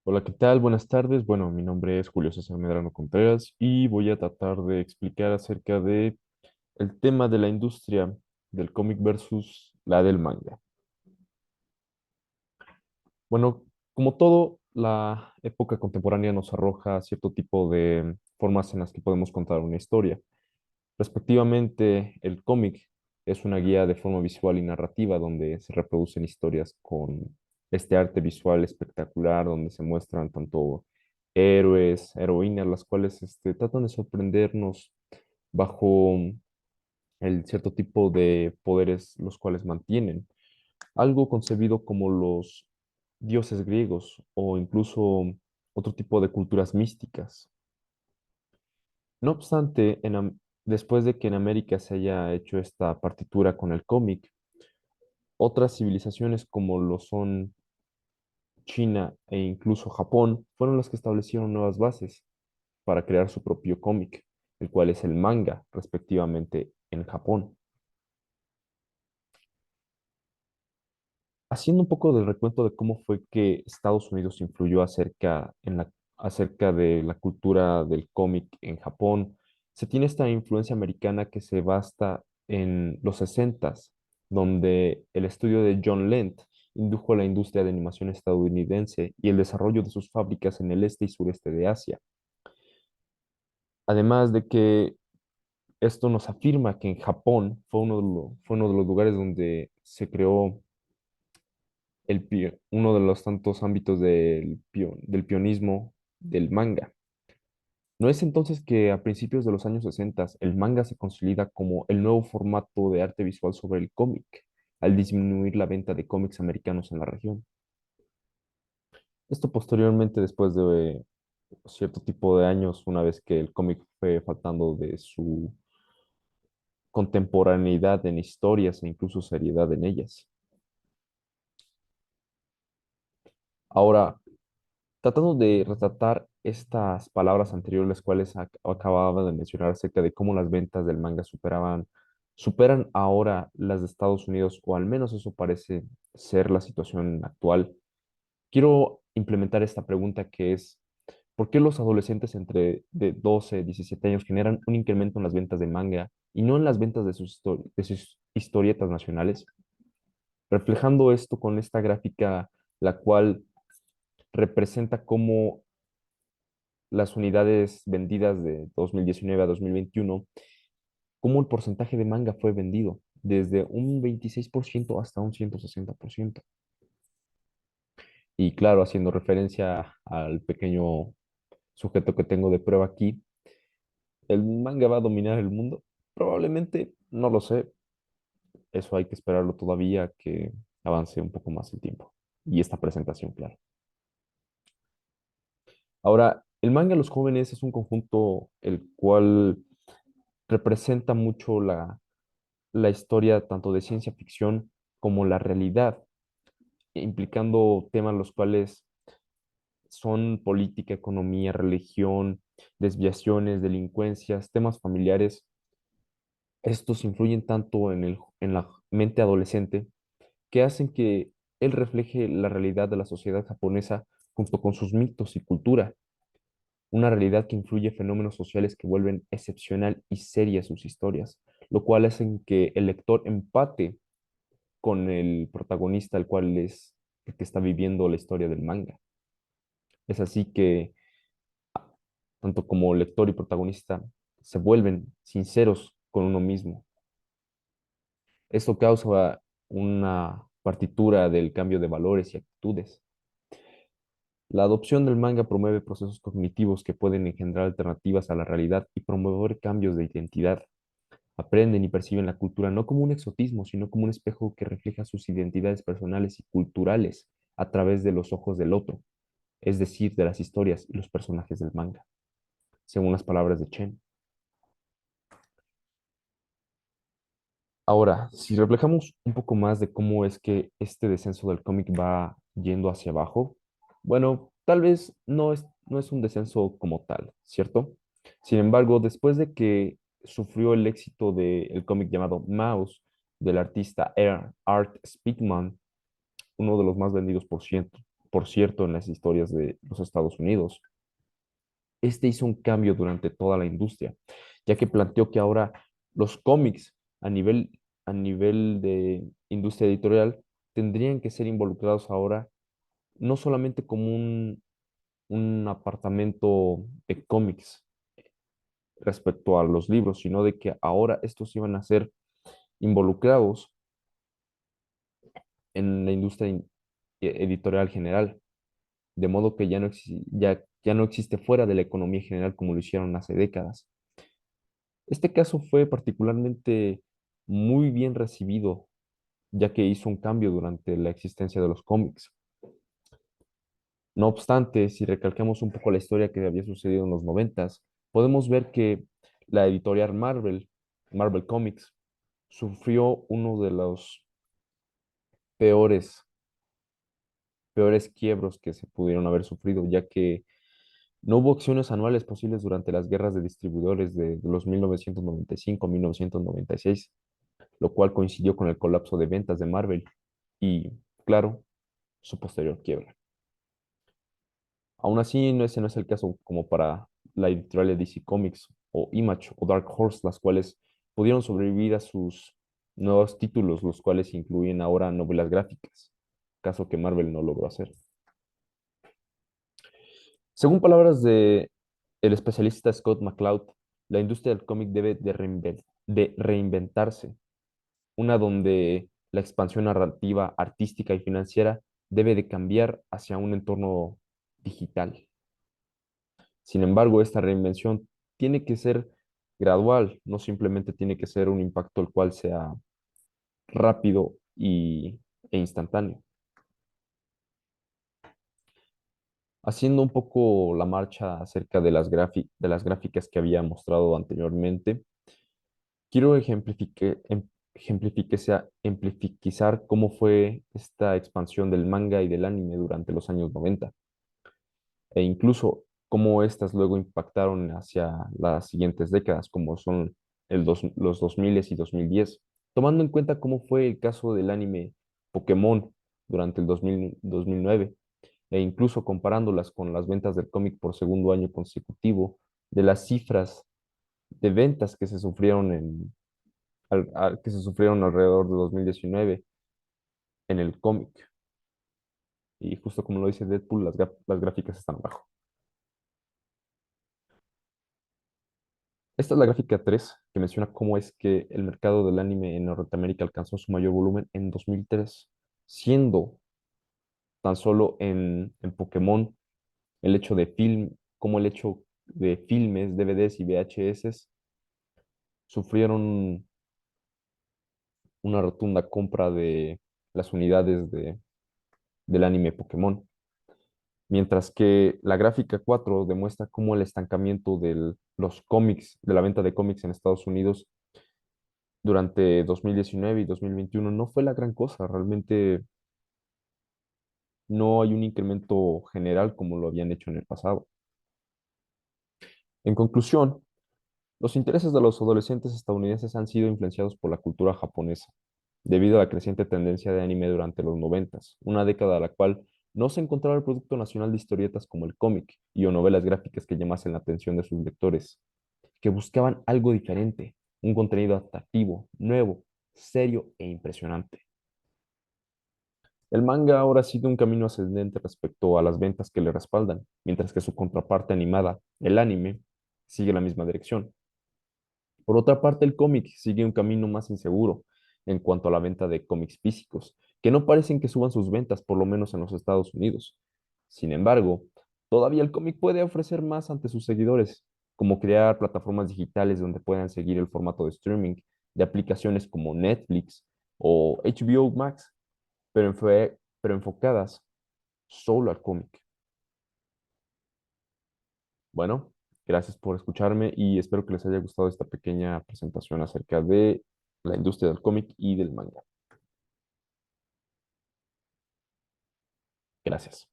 Hola, ¿qué tal? Buenas tardes. Bueno, mi nombre es Julio César Medrano Contreras y voy a tratar de explicar acerca de el tema de la industria del cómic versus la del manga. Bueno, como todo, la época contemporánea nos arroja cierto tipo de formas en las que podemos contar una historia. Respectivamente, el cómic es una guía de forma visual y narrativa donde se reproducen historias con este arte visual espectacular, donde se muestran tanto héroes, heroínas, las cuales tratan de sorprendernos bajo el cierto tipo de poderes los cuales mantienen. Algo concebido como los dioses griegos o incluso otro tipo de culturas místicas. No obstante, después de que en América se haya hecho esta partitura con el cómic, otras civilizaciones como lo son China e incluso Japón fueron las que establecieron nuevas bases para crear su propio cómic, el cual es el manga, respectivamente, en Japón. Haciendo un poco del recuento de cómo fue que Estados Unidos influyó acerca de la cultura del cómic en Japón, se tiene esta influencia americana que se basta en los 60, donde el estudio de John Lent indujo a la industria de animación estadounidense y el desarrollo de sus fábricas en el este y sureste de Asia. Además de que esto nos afirma que en Japón fue uno de los lugares donde se creó uno de los tantos ámbitos del pionismo del manga. ¿No es entonces que a principios de los años 60 el manga se consolida como el nuevo formato de arte visual sobre el cómic, al disminuir la venta de cómics americanos en la región? Esto posteriormente, después de cierto tipo de años, una vez que el cómic fue faltando de su contemporaneidad en historias e incluso seriedad en ellas. Ahora, tratando de retratar estas palabras anteriores, las cuales acababa de mencionar acerca de cómo las ventas del manga superan ahora las de Estados Unidos, o al menos eso parece ser la situación actual, quiero implementar esta pregunta que es, ¿por qué los adolescentes entre de 12 y 17 años generan un incremento en las ventas de manga y no en las ventas de sus historietas nacionales? Reflejando esto con esta gráfica, la cual representa cómo las unidades vendidas de 2019 a 2021, cómo el porcentaje de manga fue vendido, desde un 26% hasta un 160%. Y claro, haciendo referencia al pequeño sujeto que tengo de prueba aquí, ¿el manga va a dominar el mundo? Probablemente, no lo sé. Eso hay que esperarlo todavía que avance un poco más el tiempo. Y esta presentación, claro. Ahora, el manga a los jóvenes es un conjunto el cual representa mucho la historia tanto de ciencia ficción como la realidad, implicando temas los cuales son política, economía, religión, desviaciones, delincuencias, temas familiares. Estos influyen tanto en la mente adolescente que hacen que él refleje la realidad de la sociedad japonesa junto con sus mitos y cultura, una realidad que influye fenómenos sociales que vuelven excepcional y seria sus historias, lo cual hacen que el lector empate con el protagonista, el cual es el que está viviendo la historia del manga. Es así que, tanto como lector y protagonista, se vuelven sinceros con uno mismo. Esto causa una partitura del cambio de valores y actitudes. La adopción del manga promueve procesos cognitivos que pueden engendrar alternativas a la realidad y promover cambios de identidad. Aprenden y perciben la cultura no como un exotismo, sino como un espejo que refleja sus identidades personales y culturales a través de los ojos del otro, es decir, de las historias y los personajes del manga, según las palabras de Chen. Ahora, si reflejamos un poco más de cómo es que este descenso del cómic va yendo hacia abajo, bueno, tal vez no es un descenso como tal, ¿cierto? Sin embargo, después de que sufrió el éxito del cómic llamado Mouse, del artista Art Spiegelman, uno de los más vendidos, por cierto, por cierto, en las historias de los Estados Unidos. Este hizo un cambio durante toda la industria, ya que planteó que ahora los cómics a nivel de industria editorial tendrían que ser involucrados ahora no solamente como un apartamento de cómics respecto a los libros, sino de que ahora estos iban a ser involucrados en la industria editorial general, de modo que ya no existe fuera de la economía general como lo hicieron hace décadas. Este caso fue particularmente muy bien recibido, ya que hizo un cambio durante la existencia de los cómics. No obstante, si recalcamos un poco la historia que había sucedido en los noventas, podemos ver que la editorial Marvel Comics, sufrió uno de los peores, peores quiebros que se pudieron haber sufrido, ya que no hubo acciones anuales posibles durante las guerras de distribuidores de los 1995 a 1996, lo cual coincidió con el colapso de ventas de Marvel y, claro, su posterior quiebra. Aún así, ese no es el caso como para la editorial de DC Comics o Image o Dark Horse, las cuales pudieron sobrevivir a sus nuevos títulos, los cuales incluyen ahora novelas gráficas, caso que Marvel no logró hacer. Según palabras de el especialista Scott McCloud, la industria del cómic debe de reinventarse, una donde la expansión narrativa, artística y financiera debe de cambiar hacia un entorno digital. Sin embargo, esta reinvención tiene que ser gradual, no simplemente tiene que ser un impacto el cual sea rápido e instantáneo. Haciendo un poco la marcha acerca de de las gráficas que había mostrado anteriormente, quiero ejemplificar cómo fue esta expansión del manga y del anime durante los años 90 e incluso cómo estas luego impactaron hacia las siguientes décadas, como son los 2000 y 2010, tomando en cuenta cómo fue el caso del anime Pokémon durante el 2009 e incluso comparándolas con las ventas del cómic por segundo año consecutivo, de las cifras de ventas que se sufrieron que se sufrieron alrededor de 2019 en el cómic. Y justo como lo dice Deadpool, las gráficas están abajo. Esta es la gráfica 3 que menciona cómo es que el mercado del anime en Norteamérica alcanzó su mayor volumen en 2003, siendo tan solo en Pokémon el hecho de como el hecho de filmes, DVDs y VHS sufrieron una rotunda compra de las unidades del anime Pokémon. Mientras que la gráfica 4 demuestra cómo el estancamiento de los cómics, de la venta de cómics en Estados Unidos durante 2019 y 2021 no fue la gran cosa. Realmente no hay un incremento general como lo habían hecho en el pasado. En conclusión, los intereses de los adolescentes estadounidenses han sido influenciados por la cultura japonesa, debido a la creciente tendencia de anime durante los noventas, una década a la cual no se encontraba el producto nacional de historietas como el cómic y o novelas gráficas que llamasen la atención de sus lectores, que buscaban algo diferente, un contenido atractivo, nuevo, serio e impresionante. El manga ahora sigue un camino ascendente respecto a las ventas que le respaldan, mientras que su contraparte animada, el anime, sigue la misma dirección. Por otra parte, el cómic sigue un camino más inseguro en cuanto a la venta de cómics físicos, que no parecen que suban sus ventas, por lo menos en los Estados Unidos. Sin embargo, todavía el cómic puede ofrecer más ante sus seguidores, como crear plataformas digitales donde puedan seguir el formato de streaming de aplicaciones como Netflix o HBO Max, pero enfocadas solo al cómic. Bueno, gracias por escucharme y espero que les haya gustado esta pequeña presentación acerca de la industria del cómic y del manga. Gracias.